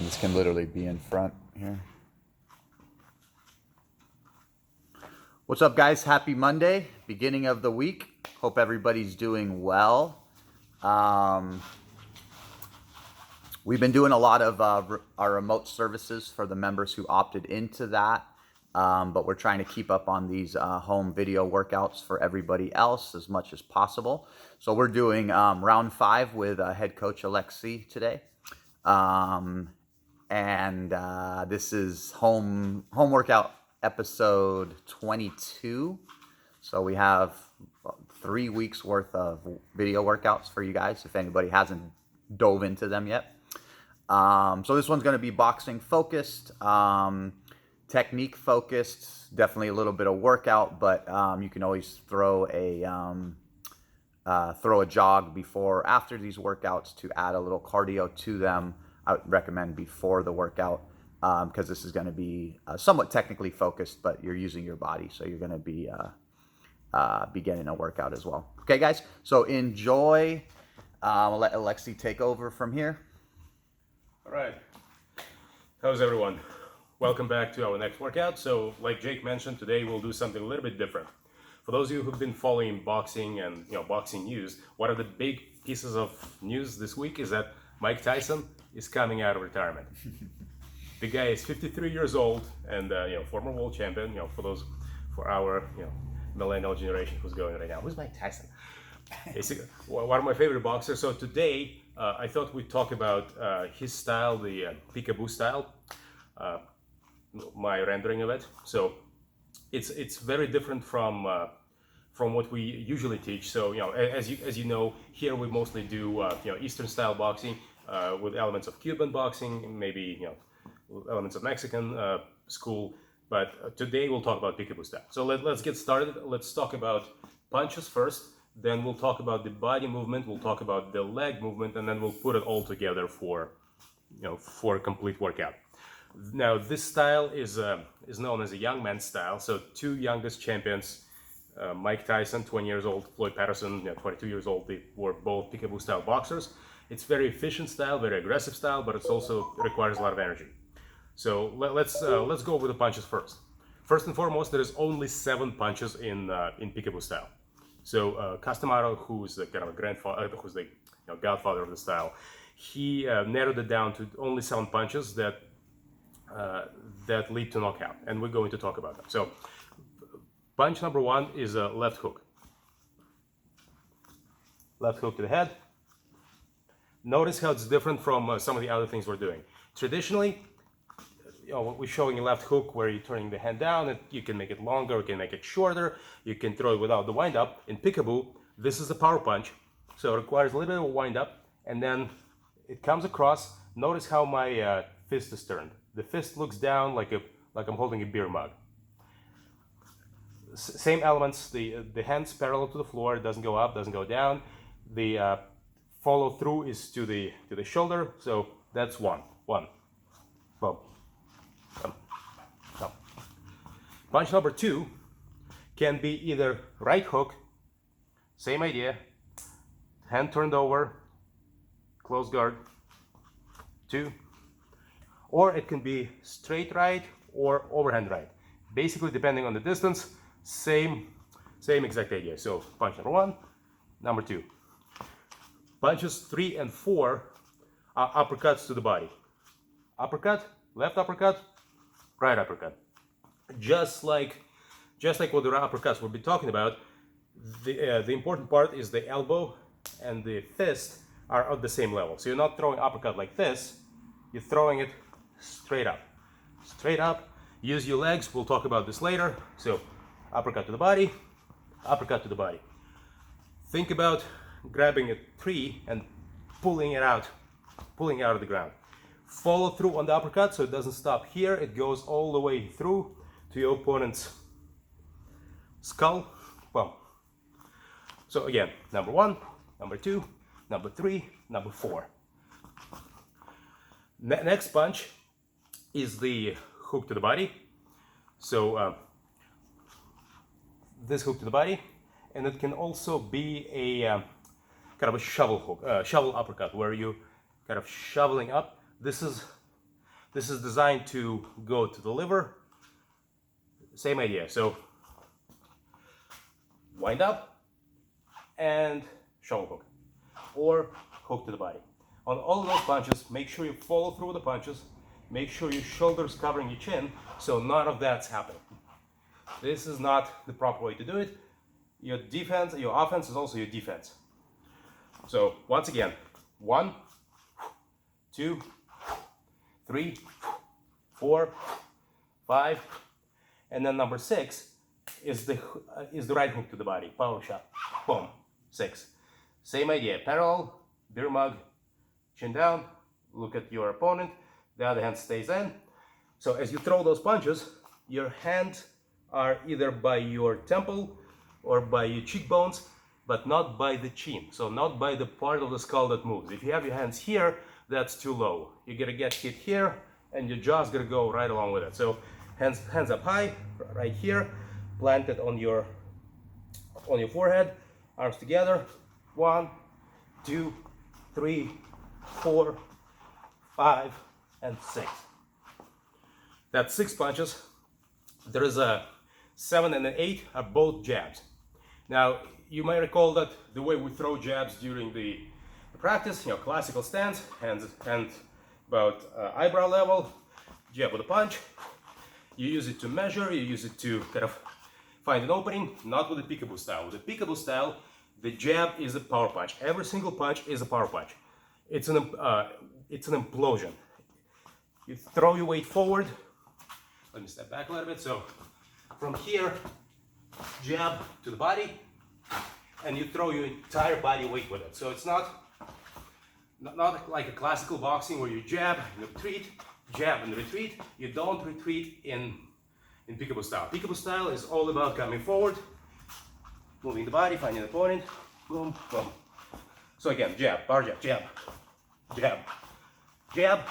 This can literally be in front here. What's up, guys? Happy Monday, beginning of the week. Hope everybody's doing well. We've been doing a lot of our remote services for the members who opted into that, but we're trying to keep up on these home video workouts for everybody else as much as possible. So we're doing round 5 with head coach Alexei today. This is home workout episode 22. So we have 3 weeks worth of video workouts for you guys if anybody hasn't dove into them yet. So this one's going to be boxing focused, technique focused, definitely a little bit of workout, but you can always throw a jog before or after these workouts to add a little cardio to them. I would recommend before the workout because this is going to be somewhat technically focused, but you're using your body, so you're going to be getting a workout as well. Okay, guys, so enjoy. I'll let Alexei take over from here. All right, how's everyone? Welcome back to our next workout. So like Jake mentioned, today we'll do something a little bit different. For those of you who've been following boxing and boxing news, one of the big pieces of news this week is that Mike Tyson is coming out of retirement. The guy is 53 years old and former world champion. For our millennial generation who's going right now, who's Mike Tyson? Basically, one of my favorite boxers. So today, I thought we'd talk about his style, the peekaboo style, my rendering of it. So it's very different from what we usually teach. So as you know, here we mostly do Eastern style boxing with elements of Cuban boxing, maybe elements of Mexican school. But today we'll talk about peekaboo style. So let's get started. Let's talk about punches first. Then we'll talk about the body movement, we'll talk about the leg movement, and then we'll put it all together for a complete workout. Now, this style is known as a young man's style. So 2 youngest champions, Mike Tyson, 20 years old, Floyd Patterson, 22 years old, they were both peekaboo style boxers. It's very efficient style, very aggressive style, but it also requires a lot of energy. So let's go over the punches first. First and foremost, there is only 7 punches in peekaboo style. So Castamato, who's the kind of a grandfather, who's the godfather of the style, he narrowed it down to only 7 punches that lead to knockout, and we're going to talk about them. So punch number 1 is a left hook. Left hook to the head. Notice how it's different from some of the other things we're doing. Traditionally, we're showing a left hook where you're turning the hand down, and you can make it longer, you can make it shorter, you can throw it without the wind up. In peekaboo, this is a power punch, so it requires a little bit of a wind up, and then it comes across. Notice how my fist is turned. The fist looks down like I'm holding a beer mug. Same elements, the hand's parallel to the floor, it doesn't go up, doesn't go down. The follow through is to the shoulder, so that's one. Boom. Punch number 2 can be either right hook, same idea, hand turned over, close guard, 2, or it can be straight right or overhand right. Basically, depending on the distance, same exact idea. So punch number 1, number 2. Punches 3 and 4 are uppercuts to the body. Uppercut, left uppercut, right uppercut. Just like what the uppercuts we'll be talking about, the important part is the elbow and the fist are at the same level. So you're not throwing uppercut like this, you're throwing it straight up. Straight up, use your legs, we'll talk about this later. So uppercut to the body, uppercut to the body. Think about grabbing a tree and pulling it out of the ground. Follow through on the uppercut so it doesn't stop here, it goes all the way through to your opponent's skull. Well, so again, number 1, number 2, number 3, number 4. Next punch is the hook to the body. So this hook to the body, and it can also be a kind of a shovel hook, shovel uppercut, where you kind of shoveling up. This is This is designed to go to the liver. Same idea. So wind up and shovel hook, or hook to the body. On all of those punches, make sure you follow through with the punches. Make sure your shoulders covering your chin, so none of that's happening. This is not the proper way to do it. Your defense, your offense is also your defense. So once again, 1, 2, 3, 4, 5, and then number 6 is the right hook to the body. Power shot. Boom. 6. Same idea. Parallel, beer mug, chin down, look at your opponent, the other hand stays in. So as you throw those punches, your hands are either by your temple or by your cheekbones, but not by the chin. So not by the part of the skull that moves. If you have your hands here, that's too low. You're gonna get hit here, and your jaw's gonna go right along with it. So hands up high, right here, planted on your forehead, arms together. 1, 2, 3, 4, 5, and 6. That's 6 punches. There is a 7 and an 8 are both jabs. Now you may recall that the way we throw jabs during the practice, classical stance, hands about eyebrow level, jab with a punch. You use it to measure, you use it to kind of find an opening, not with the peekaboo style. With the peekaboo style, the jab is a power punch. Every single punch is a power punch. It's an implosion. You throw your weight forward. Let me step back a little bit. So from here, jab to the body, and you throw your entire body weight with it. So it's not like a classical boxing where you jab and retreat, jab and retreat. You don't retreat in peekaboo style. Peekaboo style is all about coming forward, moving the body, finding the opponent, boom, boom. So again, jab, bar jab, jab, jab, jab,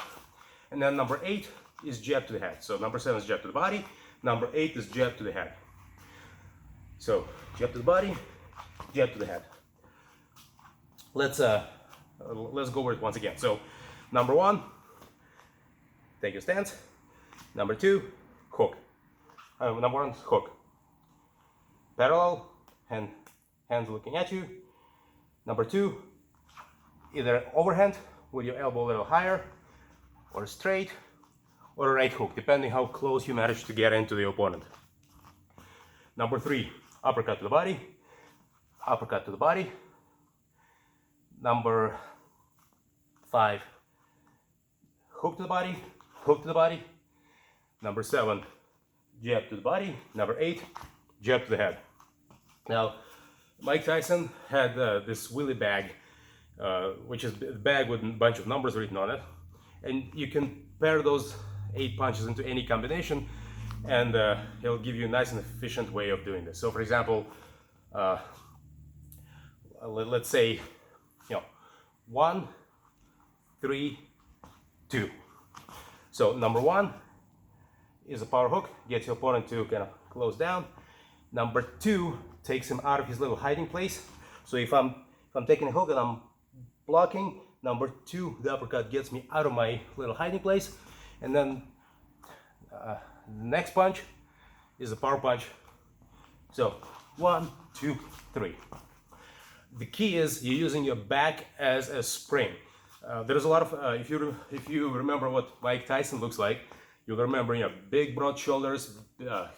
and then number 8 is jab to the head. So number 7 is jab to the body, number 8 is jab to the head. So jab to the body, jab to the head. Let's go over it once again. So number 1, take your stance. Number 2, hook. Number 1, hook. Parallel, hands looking at you. Number 2, either overhand with your elbow a little higher, or straight, or a right hook, depending how close you manage to get into the opponent. Number 3, uppercut to the body, uppercut to the body. Number 5, hook to the body, hook to the body. Number 7, jab to the body. Number 8, jab to the head. Now, Mike Tyson had this Willy bag, which is a bag with a bunch of numbers written on it, and you can pair those 8 punches into any combination, and he'll give you a nice and efficient way of doing this. So, for example, let's say, 1, 3, 2. So number 1 is a power hook, gets your opponent to kind of close down. Number 2 takes him out of his little hiding place. So if I'm taking a hook and I'm blocking, number 2, the uppercut, gets me out of my little hiding place. And then the next punch is a power punch. So 1, 2, 3. The key is you're using your back as a spring. There's a lot of, if you remember what Mike Tyson looks like, you'll remember, big broad shoulders,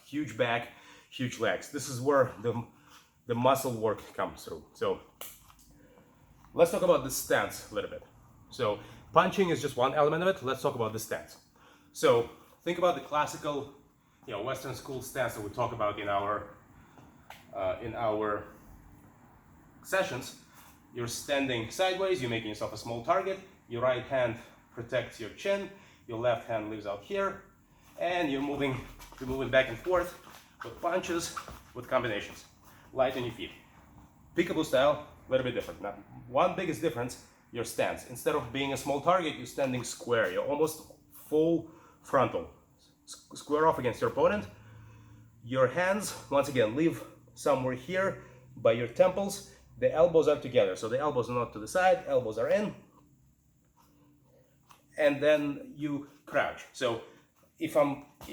huge back, huge legs. This is where the muscle work comes through. So let's talk about the stance a little bit. So punching is just one element of it. Let's talk about the stance. So think about the classical, Western school stance that we talk about in our sessions. You're standing sideways, you're making yourself a small target, your right hand protects your chin, your left hand lives out here, and you're moving back and forth with punches, with combinations. Light on your feet. Peekaboo style, a little bit different. Now, one biggest difference, your stance. Instead of being a small target, you're standing square. You're almost full frontal. Square off against your opponent. Your hands, once again, live somewhere here by your temples. The elbows are together, so the elbows are not to the side, elbows are in. and then you crouch. So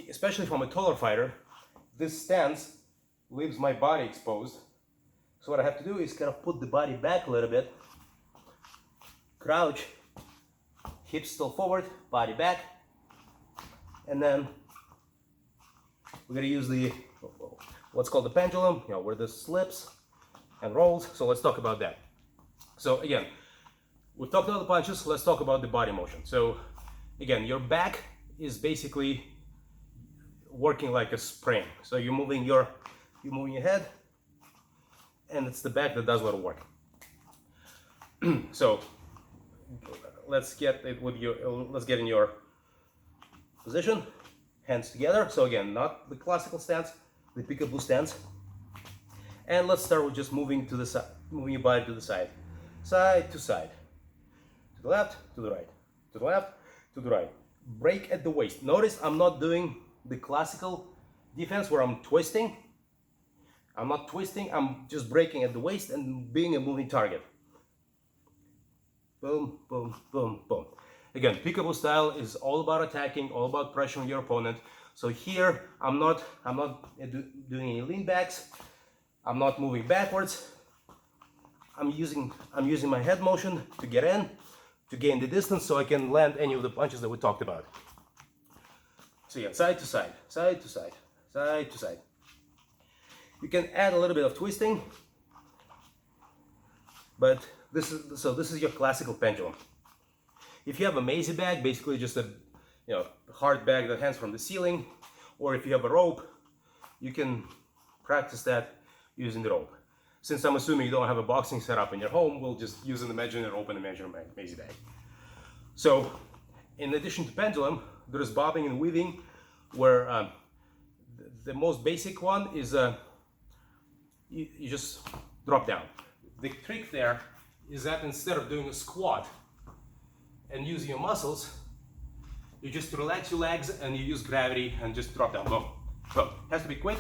especially if I'm a taller fighter, this stance leaves my body exposed. So what I have to do is kind of put the body back a little bit, crouch, hips still forward, body back, and then we're gonna use the what's called the pendulum, where this slips and rolls. So let's talk about that. So again, we've talked about the punches, let's talk about the body motion. So again, your back is basically working like a spring. So you're moving your head, and it's the back that does a lot of work. So let's get in your position, hands together. So again, not the classical stance, the peekaboo stance. And let's start with just moving to the side, moving your body to the side, side to side, to the left, to the right, to the left, to the right. Break at the waist. Notice I'm not doing the classical defense where I'm twisting. I'm not twisting, I'm just breaking at the waist and being a moving target. Boom, boom, boom, boom. Again, peekaboo style is all about attacking, all about pressuring your opponent. So here, I'm not doing any lean backs. I'm not moving backwards. I'm using my head motion to get in, to gain the distance, so I can land any of the punches that we talked about. So yeah, side to side, side to side, side to side. You can add a little bit of twisting, but this is your classical pendulum. If you have a mazy bag, basically just a hard bag that hangs from the ceiling, or if you have a rope, you can practice that using the rope. Since I'm assuming you don't have a boxing setup in your home, we'll just use an imaginary rope and imaginary mazy bag. So, in addition to pendulum, there is bobbing and weaving, where the most basic one is you just drop down. The trick there is that instead of doing a squat and using your muscles, you just relax your legs and you use gravity and just drop down. Boom, boom. Has to be quick.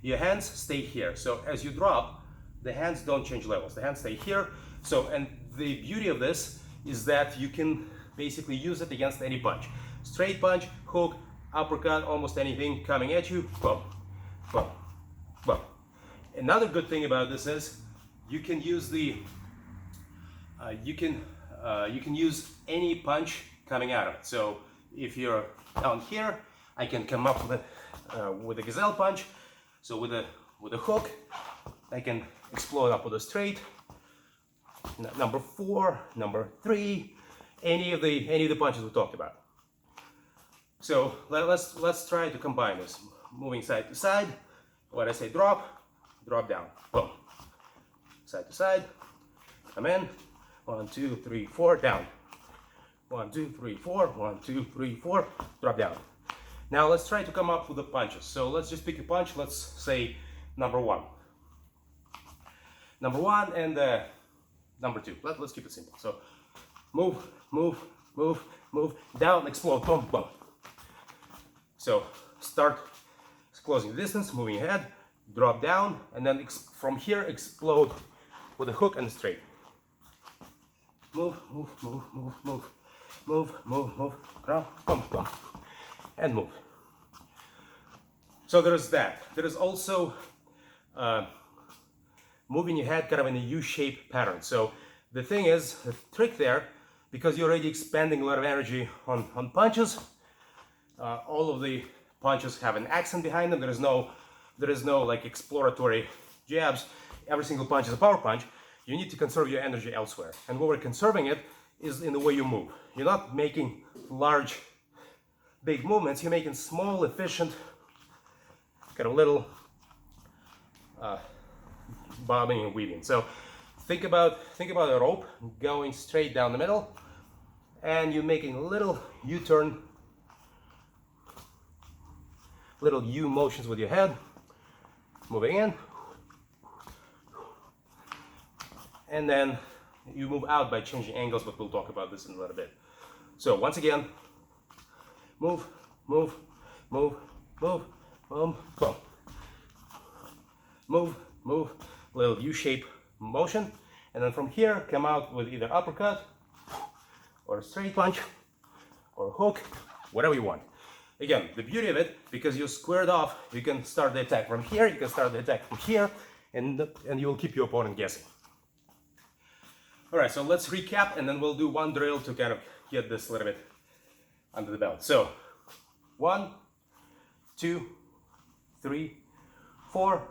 Your hands stay here. So as you drop, the hands don't change levels. The hands stay here. So, and the beauty of this is that you can basically use it against any punch. Straight punch, hook, uppercut, almost anything coming at you. Boom, boom, boom. Another good thing about this is you can use the you can use any punch coming out of it. So if you're down here, I can come up with a gazelle punch. So with a hook, I can explode up with a straight. Number 4, number 3, any of the punches we talked about. So let's try to combine this. Moving side to side. When I say drop, drop down. Boom. Side to side. Come in. 1, 2, 3, 4. Down. 1, 2, 3, 4. 1, 2, 3, 4. Drop down. Now let's try to come up with the punches. So let's just pick a punch. Let's say number 1. Number 1 and number 2. Let's keep it simple. So move, move, move, move. Down, explode. Boom, boom. So start closing the distance, moving ahead, drop down, and then from here explode with a hook and a straight. Move, move, move, move, move, move, move, move, ground, boom, boom, and move. So there's that. There is also moving your head kind of in a U-shaped pattern. So the thing is, the trick there, because you're already expending a lot of energy on punches, all of the punches have an accent behind them. There is no like exploratory jabs. Every single punch is a power punch. You need to conserve your energy elsewhere. And where we're conserving it is in the way you move. You're not making large, big movements. You're making small, efficient, kind of little bobbing and weaving. So think about a rope going straight down the middle, and you're making a little U-turn, little U motions with your head, moving in, and then you move out by changing angles, but we'll talk about this in a little bit. So once again, move, move, move, move, boom, boom. Move, move, little U-shape motion, and then from here come out with either uppercut or a straight punch, or hook, whatever you want. Again, the beauty of it, because you're squared off, you can start the attack from here, you can start the attack from here, and you will keep your opponent guessing. All right, so let's recap, and then we'll do one drill to kind of get this a little bit under the belt. So 1, 2, 3, 4,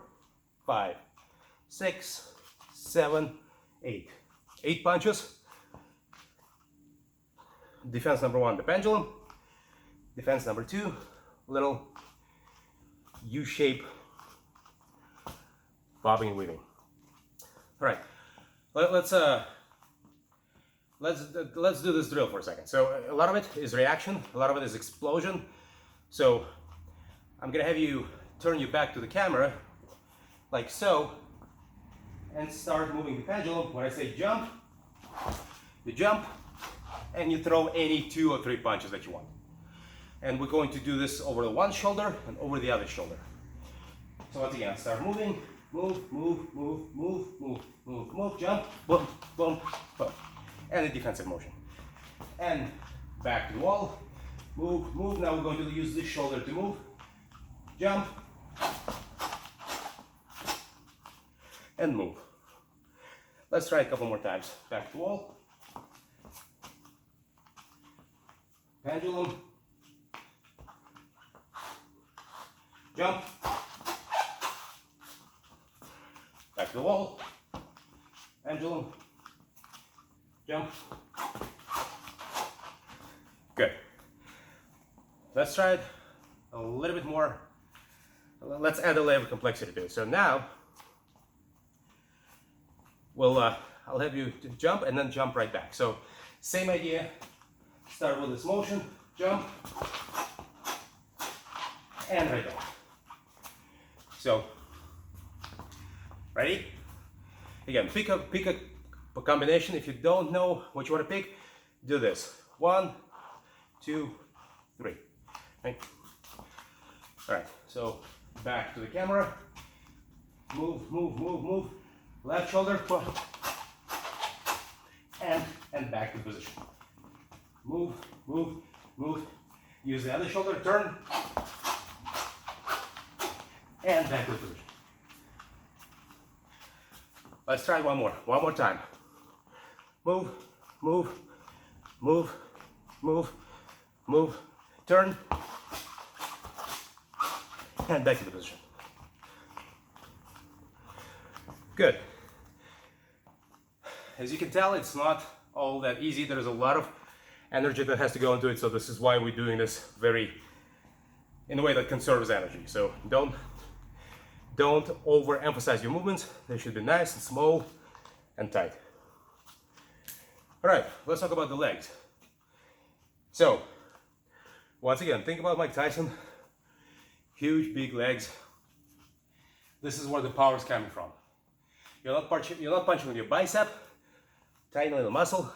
5, 6, 7, 8. 8 punches. Defense number 1, the pendulum. Defense number 2, little U-shape bobbing and weaving. All right, let's do this drill for a second. So a lot of it is reaction, a lot of it is explosion. So I'm gonna have you turn your back to the camera, like so, and start moving the pendulum. When I say jump, you jump, and you throw any 2 or 3 punches that you want. And we're going to do this over the one shoulder and over the other shoulder. So once again, start moving, move, move, move, move, move, move, move, jump, boom, boom, boom. And a defensive motion. And back to the wall, move, move. Now we're going to use this shoulder to move, jump, and move. Let's try a couple more times. Back to the wall, pendulum, jump, back to the wall, pendulum, jump. Good. Let's try it a little bit more. Let's add a layer of complexity to it. So now, I'll have you jump and then jump right back. So same idea. Start with this motion, jump, and right back. So, ready? Again, pick a combination. If you don't know what you want to pick, do this. 1, 2, 3. Right? All right. So back to the camera. Move, move, move, move. Left shoulder, and back to position. Move, move, move. Use the other shoulder, turn, and back to position. Let's try one more time. Move, move, move, move, move, turn, and back to the position. Good. As you can tell, it's not all that easy. There's a lot of energy that has to go into it, so this is why we're doing this in a way that conserves energy. So don't overemphasize your movements. They should be nice and small and tight. All right, let's talk about the legs. So once again, think about Mike Tyson. Huge, big legs. This is where the power is coming from. You're not punching with your bicep, tiny little muscle,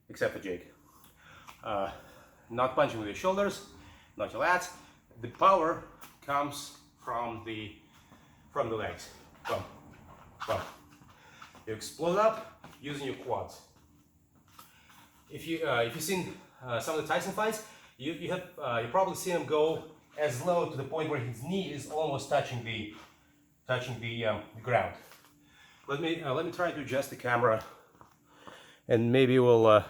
except for Jake. Not punching with your shoulders, not your lats. The power comes from the legs. Boom, boom. You explode up using your quads. If you've seen some of the Tyson fights, you probably seen him go as low to the point where his knee is almost touching the ground. Let me try to adjust the camera, and maybe we'll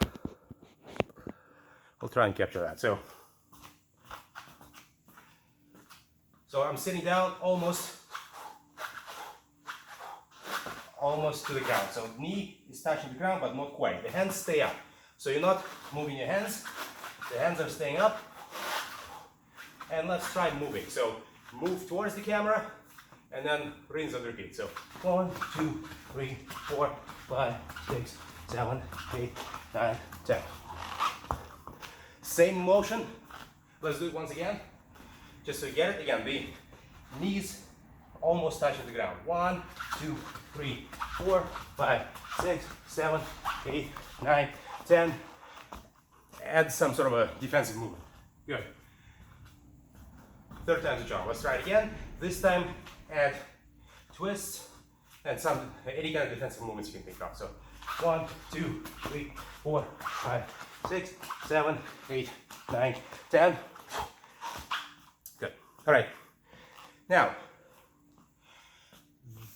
try and capture that. So I'm sitting down almost to the ground. So knee is touching the ground, but not quite. The hands stay up. So you're not moving your hands. The hands are staying up. And let's try moving. So move towards the camera, and then rinse and repeat. So 1, 2, 3, 4, 5, 6, 7, 8, 9, 10. Same motion. Let's do it once again. Just so you get it. Again, the knees almost touching the ground. 1, 2, 3, 4, 5, 6, 7, 8, 9, 10. Add some sort of a defensive movement. Good. Third time's a charm. Let's try it again. This time add twists and any kind of defensive movements you can think of. So 1, 2, 3, 4, 5, 6, 7, 8, 9, 10. Good. All right. Now,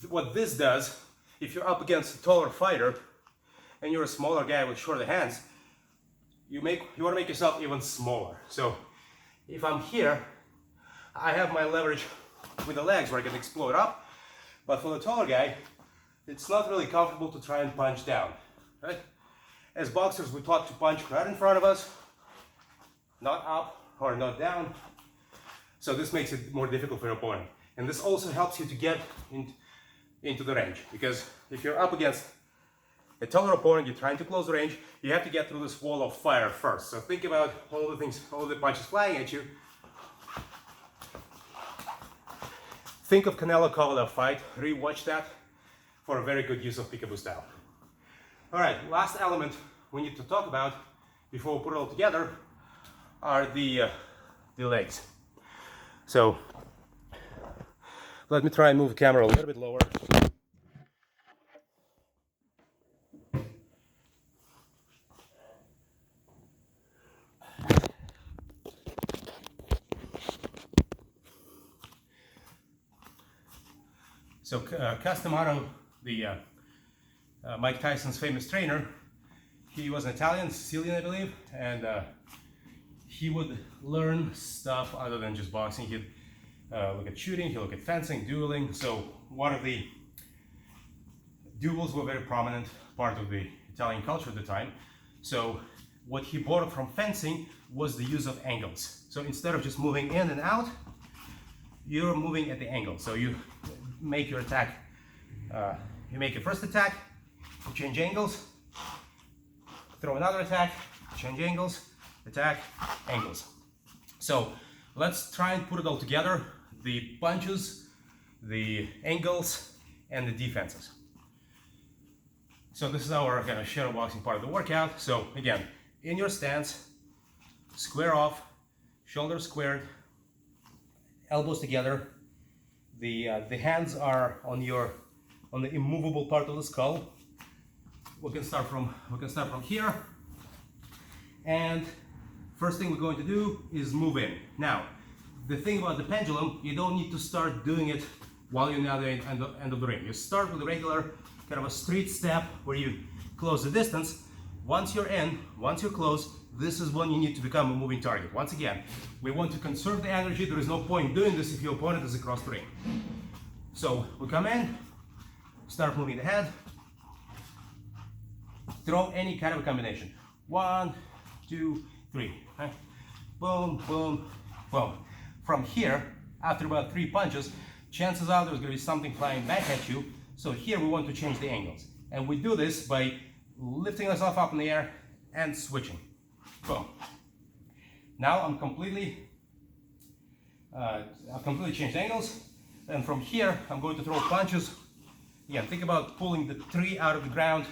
what this does, if you're up against a taller fighter and you're a smaller guy with shorter hands, you want to make yourself even smaller. So if I'm here, I have my leverage with the legs where I can explode up, but for the taller guy, it's not really comfortable to try and punch down, right? As boxers, we taught to punch right in front of us, not up or not down. So this makes it more difficult for your opponent. And this also helps you to get into the range, because if you're up against a taller opponent, you're trying to close the range, you have to get through this wall of fire first. So think about all the punches flying at you. Think of Canelo Kovalev fight, re-watch that for a very good use of peekaboo style. All right, last element we need to talk about before we put it all together are the legs. So let me try and move the camera a little bit lower. So Castamardo, Mike Tyson's famous trainer, he was an Italian, Sicilian I believe, and he would learn stuff other than just boxing. He'd look at shooting, he'd look at fencing, dueling. So one of the duels were a very prominent part of the Italian culture at the time. So what he borrowed from fencing was the use of angles. So instead of just moving in and out, you're moving at the angle. So you make your attack, you make your first attack, you change angles, throw another attack, change angles, attack, angles. So let's try and put it all together, the punches, the angles, and the defenses. So this is our kind of shadow boxing part of the workout. So again, in your stance, square off, shoulders squared, elbows together. The hands are on the immovable part of the skull. We can start from here, and first thing we're going to do is move in. Now, the thing about the pendulum, you don't need to start doing it while you're on the end of the ring. You start with a regular kind of a straight step where you close the distance. Once you're in, once you're close, this is when you need to become a moving target. Once again, we want to conserve the energy. There is no point doing this if your opponent is across the ring. So we come in, start moving the head, throw any kind of a combination. 1, 2, 3. Right? Boom, boom, boom. From here, after about 3 punches, chances are there's going to be something flying back at you. So here we want to change the angles. And we do this by lifting ourselves up in the air and switching. Boom. Now I've completely changed angles. And from here, I'm going to throw punches. Again, think about pulling the tree out of the ground.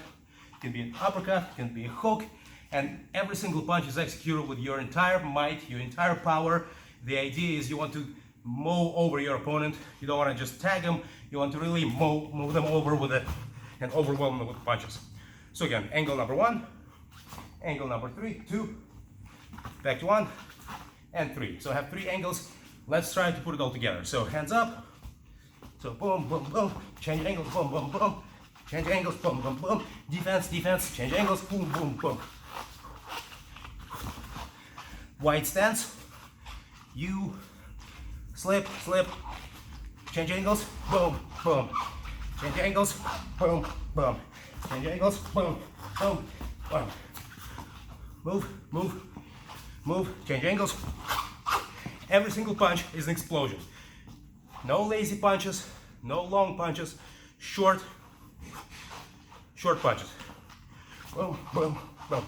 It can be an uppercut, it can be a hook, and every single punch is executed with your entire might, your entire power. The idea is you want to mow over your opponent. You don't want to just tag them. You want to really move them over with it and overwhelm them with punches. So again, angle number 1, angle number 2, back to 1, and 3. So I have 3 angles. Let's try to put it all together. So hands up. So boom, boom, boom. Change angles, boom, boom, boom. Change angles, boom, boom, boom. Defense, defense. Change angles, boom, boom, boom. Wide stance. You slip, slip. Change angles, boom, boom. Change angles, boom, boom. Change angles, boom, boom, boom. Move, move, move. Change angles. Every single punch is an explosion. No lazy punches, no long punches, short punches. Boom, boom, boom.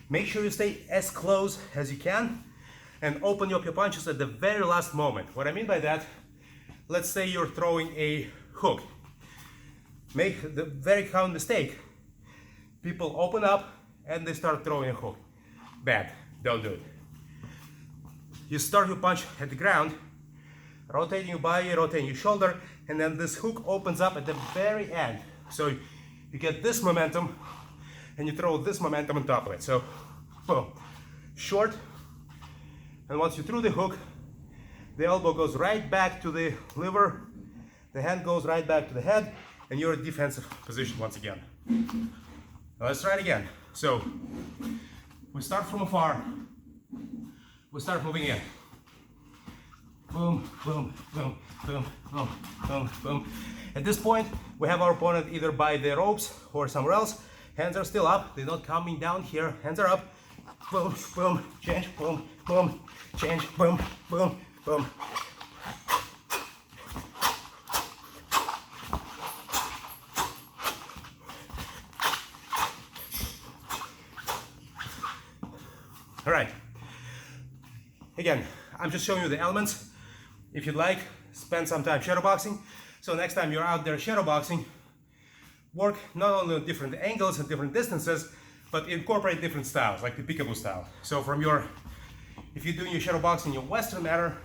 Make sure you stay as close as you can and open up your punches at the very last moment. What I mean by that, let's say you're throwing a hook. Make the very common mistake. People open up and they start throwing a hook. Bad, don't do it. You start your punch at the ground, rotating your body, rotating your shoulder, and then this hook opens up at the very end. So you get this momentum, and you throw this momentum on top of it. So, boom, short, and once you threw the hook, the elbow goes right back to the liver, the hand goes right back to the head, and you're in defensive position once again. Now let's try it again. So, we start from afar, we start moving in. Boom, boom, boom, boom, boom, boom, boom. At this point, we have our opponent either by the ropes or somewhere else. Hands are still up, they're not coming down here. Hands are up. Boom, boom, change, boom, boom, change, boom, boom, boom. All right. Again, I'm just showing you the elements. If you'd like, spend some time shadowboxing. So next time you're out there shadowboxing, work not only on different angles and different distances, but incorporate different styles, like the peekaboo style. So from your, if you're doing your shadowboxing in your Western manner,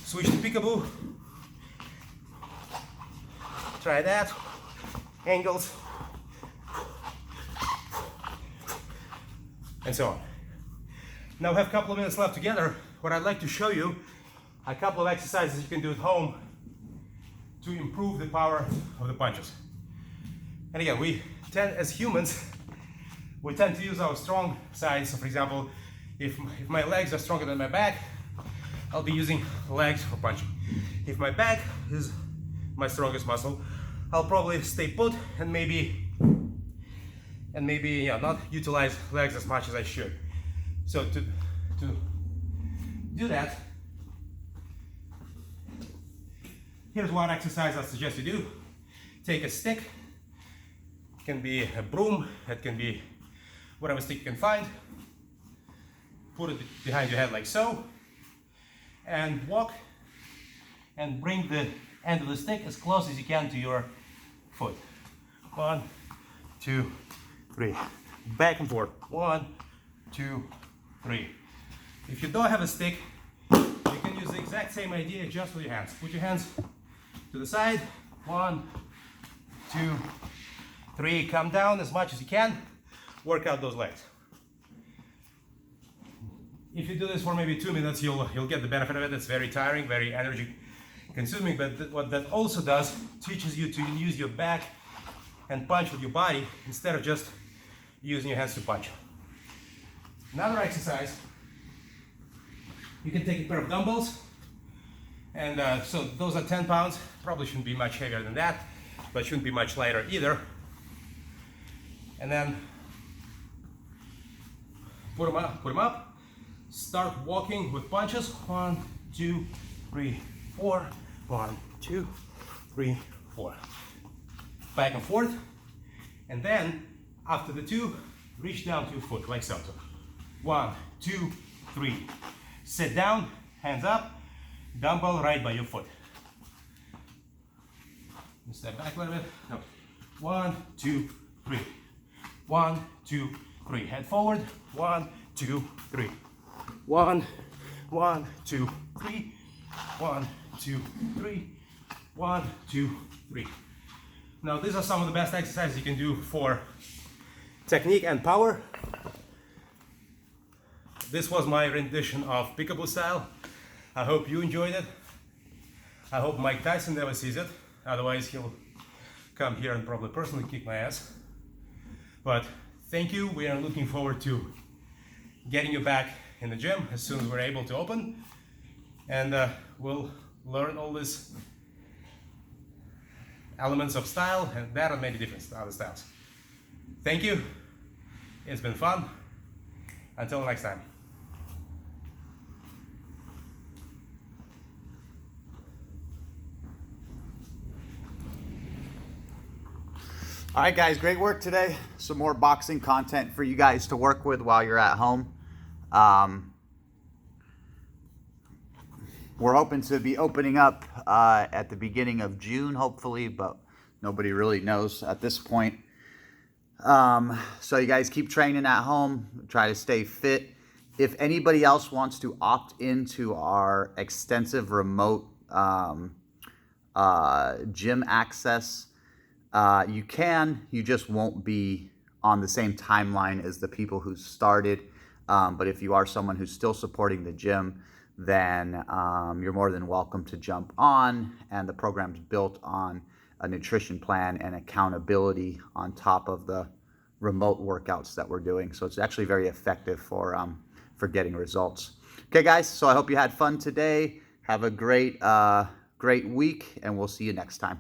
switch to peekaboo. Try that. Angles. And so on. Now we have a couple of minutes left together. What I'd like to show you, a couple of exercises you can do at home to improve the power of the punches. And again, we tend, as humans, we tend to use our strong sides. So for example, if my legs are stronger than my back, I'll be using legs for punching. If my back is my strongest muscle, I'll probably stay put and maybe not utilize legs as much as I should. So to do that, here's one exercise I suggest you do. Take a stick. It can be a broom, it can be whatever stick you can find. Put it behind your head like so, and walk and bring the end of the stick as close as you can to your foot. 1, 2, 3. Back and forth. 1, 2, 3. If you don't have a stick, you can use the exact same idea just with your hands. Put your hands to the side. 1, 2, 3. Come down as much as you can. Work out those legs. If you do this for maybe 2 minutes, you'll get the benefit of it. It's very tiring, very energy consuming, but what that also does, teaches you to use your back and punch with your body instead of just using your hands to punch. Another exercise, you can take a pair of dumbbells, and so those are 10 pounds, probably shouldn't be much heavier than that, but shouldn't be much lighter either. And then put them up, start walking with punches. 1, 2, 3, 4. 1, 2, 3, 4. Back and forth, and then after the 2, reach down to your foot like so. 1, 2, 3. Sit down, hands up, dumbbell right by your foot. Step back a little bit. No. 1, 2, 3. 1, 2, 3. Head forward. 1, 2, 3. 1, 1, 2, 3. 1, 2, 3. 1, 2, 3. Now these are some of the best exercises you can do for technique and power. This was my rendition of peekaboo style. I hope you enjoyed it. I hope Mike Tyson never sees it. Otherwise he'll come here and probably personally kick my ass. But thank you. We are looking forward to getting you back in the gym as soon as we're able to open. And we'll learn all these elements of style and that and many different other styles. Thank you. It's been fun. Until next time. All right, guys, great work today. Some more boxing content for you guys to work with while you're at home. We're hoping to be opening up at the beginning of June, hopefully, but nobody really knows at this point. So you guys keep training at home, try to stay fit. If anybody else wants to opt into our extensive remote gym access. You just won't be on the same timeline as the people who started. But if you are someone who's still supporting the gym, then you're more than welcome to jump on. And the program's built on a nutrition plan and accountability on top of the remote workouts that we're doing. So it's actually very effective for getting results. Okay, guys, so I hope you had fun today. Have a great week, and we'll see you next time.